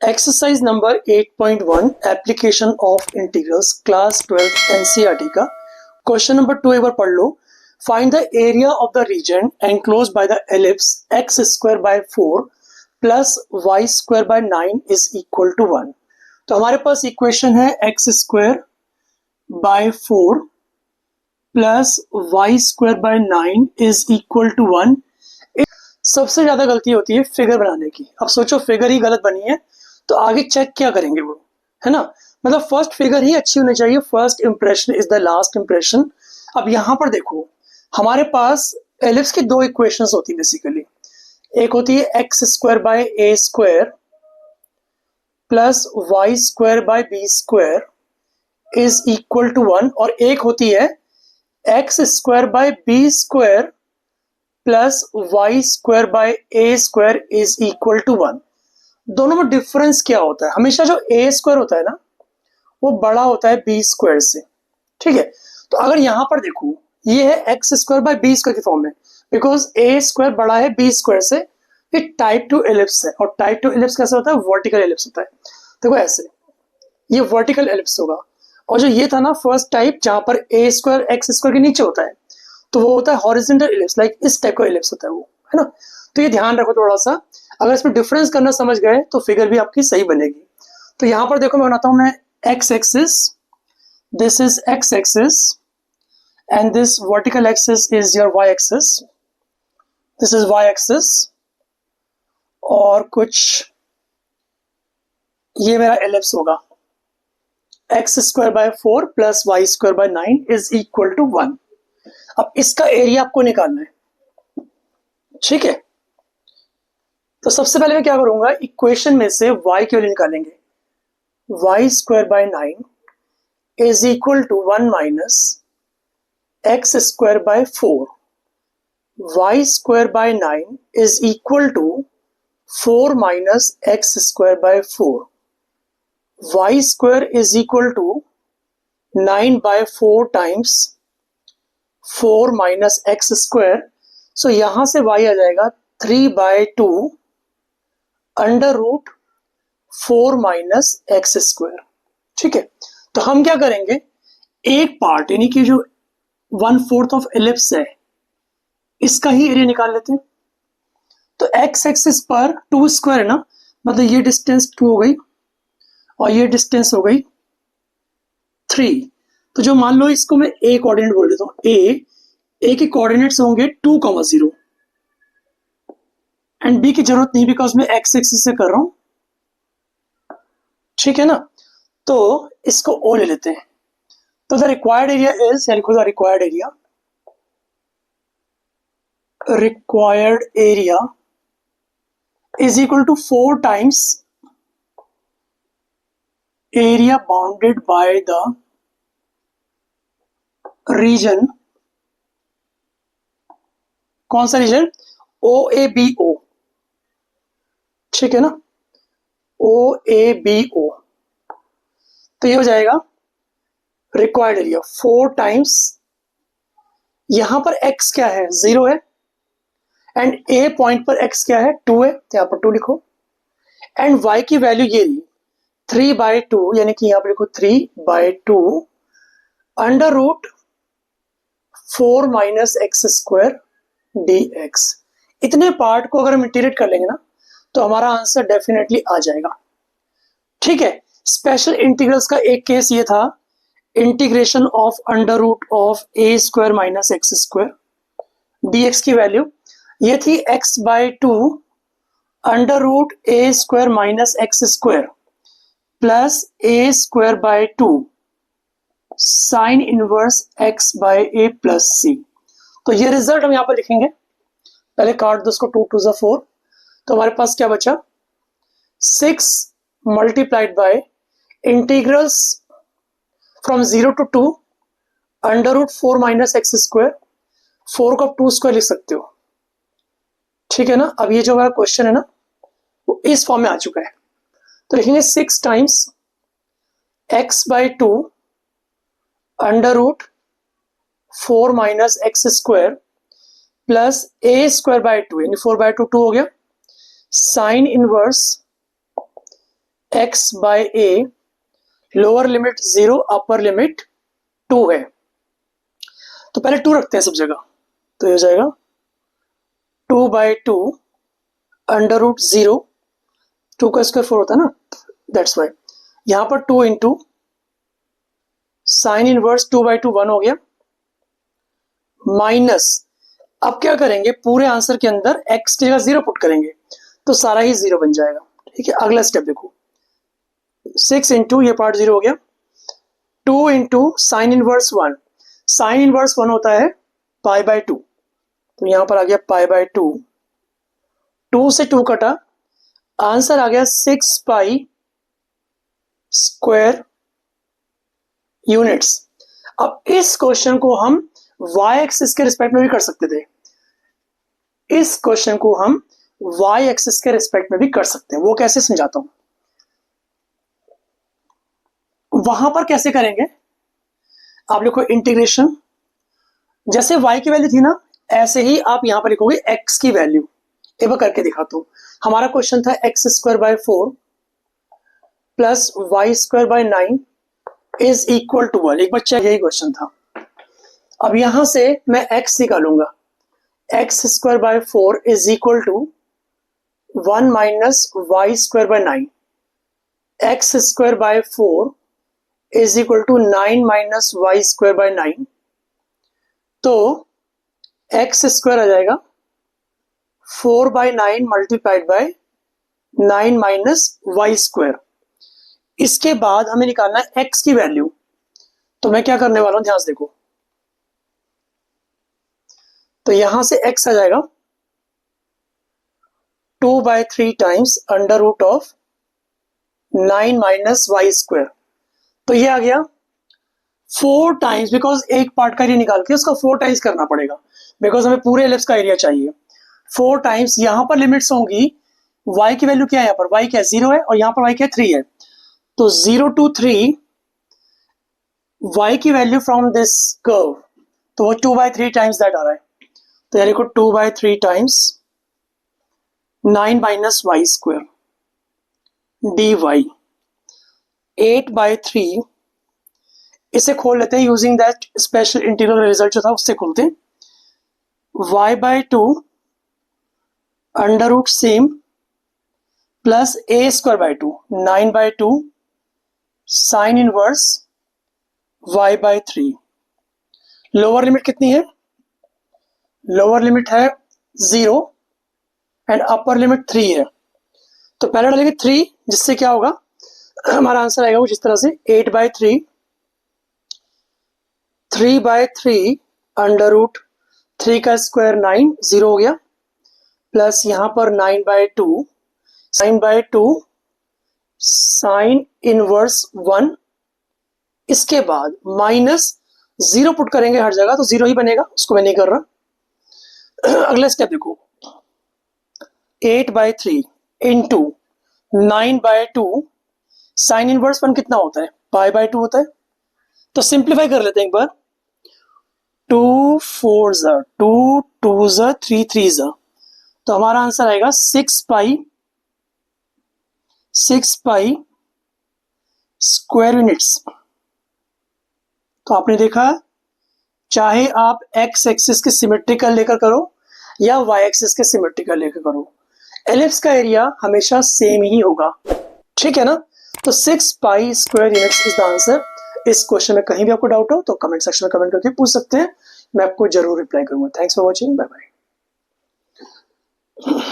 Exercise number 8.1 application of integrals class 12 NCERT का question number 2 एक बार पढ़ लो। Find the area of the region enclose by the ellipse x square by 4 plus y square by 9 is equal to 1। तो हमारे पास equation है x square by 4 plus y square by 9 is equal to 1। सबसे ज्यादा गलती होती है figure बनाने की। अब सोचो फिगर ही गलत बनी है तो आगे चेक क्या करेंगे वो, है ना। मतलब फर्स्ट फिगर ही अच्छी होनी चाहिए। First impression is the last impression. अब यहां पर देखो हमारे पास एलिप्स की दो इक्वेशंस होती है बेसिकली। एक होती है x square by a square plus y square by b square is equal to 1, और एक होती है x square by b square plus y square by a square is equal to 1। दोनों में डिफरेंस क्या होता है? हमेशा जो ए स्क्वायर होता है ना वो बड़ा होता है बी स्क्वायर से, ठीक है। तो अगर यहां पर देखो ये है x square by b square की फॉर्म में, बिकॉज ए स्क्वायर बड़ा है बी स्क्वायर से। ये टाइप 2 एलिप्स है, और टाइप 2 एलिप्स कैसे होता है? वर्टिकल एलिप्स होता है। देखो ऐसे ये वर्टिकल एलिप्स होगा, और जो ये था ना फर्स्ट टाइप जहां पर ए स्क्वायर एक्स स्क्वायर के नीचे होता है तो वो होता है हॉरिजॉन्टल एलिप्स, लाइक इस टाइप का एलिप्स होता है वो, है ना। तो ये ध्यान रखो थोड़ा सा, अगर इसमें डिफरेंस करना समझ गए तो फिगर भी आपकी सही बनेगी। तो यहां पर देखो मैं बनाता हूं, मैं x axis, this is x axis and this vertical axis is your y axis, this is y axis, और कुछ ये मेरा एलिप्स होगा x square by 4 plus y square by 9 is equal to 1। अब इसका एरिया आपको निकालना है, ठीक है। तो सबसे पहले मैं क्या करूंगा, इक्वेशन में से y की वैल्यू निकालेंगे। Y square by 9 is equal to 1 minus x square by 4। Y square by 9 is equal to 4 minus x square by 4। Y square is equal to 9 by 4 times 4 minus x square. So यहां से y आ जाएगा 3 by 2 under root 4 minus x square, ठीक है। तो हम क्या करेंगे, एक पार्ट यानी कि जो 1/4 ऑफ एलिप्स है इसका ही एरिया निकाल लेते हैं। तो एक्स एक्सिस पर 2 स्क्वायर है ना, मतलब ये डिस्टेंस 2 हो गई और ये डिस्टेंस हो गई 3। तो जो मान लो इसको मैं ए कोऑर्डिनेट बोल देता हूँ, ए के कोऑर्डिनेट्स होंगे 2, 0 एंड बी की जरूरत नहीं बिकॉज मैं एक्स एक्सिस से कर रहा हूं, ठीक है ना। तो इसको ओ ले लेते हैं। तो द रिक्वायर्ड एरिया इज, लिखो the required area is equal to 4 times area bounded by the region, कौन सा reason? O A B O, ठीक है ना, ओ ए बी ओ। तो ये हो जाएगा रिक्वायर्ड एरिया 4 टाइम्स, यहां पर x क्या है? 0 है, एंड ए पॉइंट पर x क्या है? 2 है, तो यहां पर 2 लिखो, एंड y की वैल्यू ये रही 3 बाय 2, यानी कि यहां पर लिखो 3 by 2 under root 4 minus x square dx। इतने पार्ट को अगर हम इंटीग्रेट कर लेंगे ना तो हमारा आंसर डेफिनेटली आ जाएगा, ठीक है। स्पेशल इंटीग्रल्स का एक केस ये था, integration of under root of a square minus x square dx की वैल्यू ये थी x by 2 under root a square minus x square plus a square by 2 sine inverse x by a plus c. तो ये result हम यहां पर लिखेंगे, पहले काट दो उसको, 2 2 ज़ा 4। तो हमारे पास क्या बचा, 6 multiplied by integrals from 0 to 2 under root 4 minus x square, 4 को आप 2 स्क्वायर लिख सकते हो, ठीक है ना। अब ये जो हमारा क्वेश्चन है ना वो इस फॉर्म में आ चुका है। तो लिखेंगे 6 times x by 2 under root 4 minus x square plus a square by 2, यानी 4 बाय 2 2 हो गया, sine inverse x by a, lower limit 0, upper limit 2 है। तो पहले 2 रखते हैं सब जगह, तो ये हो जाएगा 2/2 अंडर रूट 0, 2 का स्क्वायर 4 होता है ना, दैट्स वाई। यहां पर 2 इंटू साइन इनवर्स 2/2 1 हो गया, माइनस, अब क्या करेंगे, पूरे आंसर के अंदर x की जगह 0 पुट करेंगे, तो सारा ही 0 बन जाएगा। ठीक है, अगला स्टेप देखो, 6 इंटू, ये पार्ट 0 हो गया, 2 into sine inverse 1, sine inverse 1 होता है π/2, तो यहां पर आ गया π/2, 2 से 2 कटा, आंसर आ गया 6π स्क्वायर यूनिट्स। अब इस क्वेश्चन को हम y एक्सिस के रिस्पेक्ट में भी कर सकते थे, इस क्वेश्चन को हम y एक्सिस के रिस्पेक्ट में भी कर सकते हैं। वो कैसे समझाता हूं। वहां पर कैसे करेंगे, आप लिखो इंटीग्रेशन, जैसे y की वैल्यू थी ना, ऐसे ही आप यहां पर लिखोगे x की वैल्यू। एक बार करके दिखाता हूं। हमारा क्वेश्चन था x² 4 plus y² 9 is equal to 1। एक बार चेक, यही क्वेश्चन था। अब यहां से मैं x निकालूंगा, x² 4 is equal to 1 minus y² 9, x² 4 is equal to 9 minus y² 9, तो x² आ जाएगा 4/9 मल्टीप्लाइड बाय 9 माइनस y²। इसके बाद हमें निकालना है x की वैल्यू, तो मैं क्या करने वाला हूं, ध्यान से देखो। तो यहां से x आ जाएगा 2/3 times under root of 9 minus y², तो ये आ गया 4 टाइम्स, बिकॉज एक पार्ट का एरिया निकाल के उसका 4 टाइम्स करना पड़ेगा, बिकॉज हमें पूरे एलिप्स का एरिया चाहिए। 4 टाइम्स, यहां पर लिमिट्स होंगी, y की वैल्यू क्या है, यहाँ पर y क्या है 0 है, और यहां पर y क्या है 3 है, तो 0 to 3 y की वैल्यू फ्रॉम दिस कर्व, तो वो 2/3 टाइम्स दैट आ रहा है, तो यानी को 2/3 टाइम्स 9 माइनस y² dy, 8/3, इसे खोल लेते हैं using that special integral result जो था उससे खोलते हैं, y/2 under root same plus a²/2 9/2 sine inverse y/3। Lower limit कितनी है, लोअर लिमिट है 0 एंड अपर लिमिट 3 है, तो पहले डालेंगे 3, जिससे क्या होगा, हमारा आंसर आएगा कुछ इस तरह से 8/3, 3/3 अंडर रूट 3 का स्क्वायर 9, 0 हो गया, प्लस यहां पर 9/2 9/2 साइन इनवर्स 1, इसके बाद माइनस 0 पुट करेंगे हर जगह, तो 0 ही बनेगा, उसको मैं नहीं कर रहा। अगला स्टेप देखो, 8/3 इंटू 9/2 साइन इनवर्स 1 कितना होता है, π/2 होता है, तो सिंप्लीफाई कर लेते हैं एक बार, 2 4 2 2 3 3, तो हमारा आंसर आएगा 6π स्क्वायर यूनिट्स। तो आपने देखा, चाहे आप x एक्सिस के सिमेट्रिकल लेकर करो या y एक्सिस के सिमेट्रिकल लेकर करो, एलिप्स का एरिया हमेशा सेम ही होगा। ठीक है ना, तो 6π square units is the answer. इस क्वेश्चन में कहीं भी आपको डाउट हो तो कमेंट सेक्शन में कमेंट करके पूछ सकते हैं, मैं आपको जरूर रिप्लाई करूंगा। Thanks for watching, bye bye.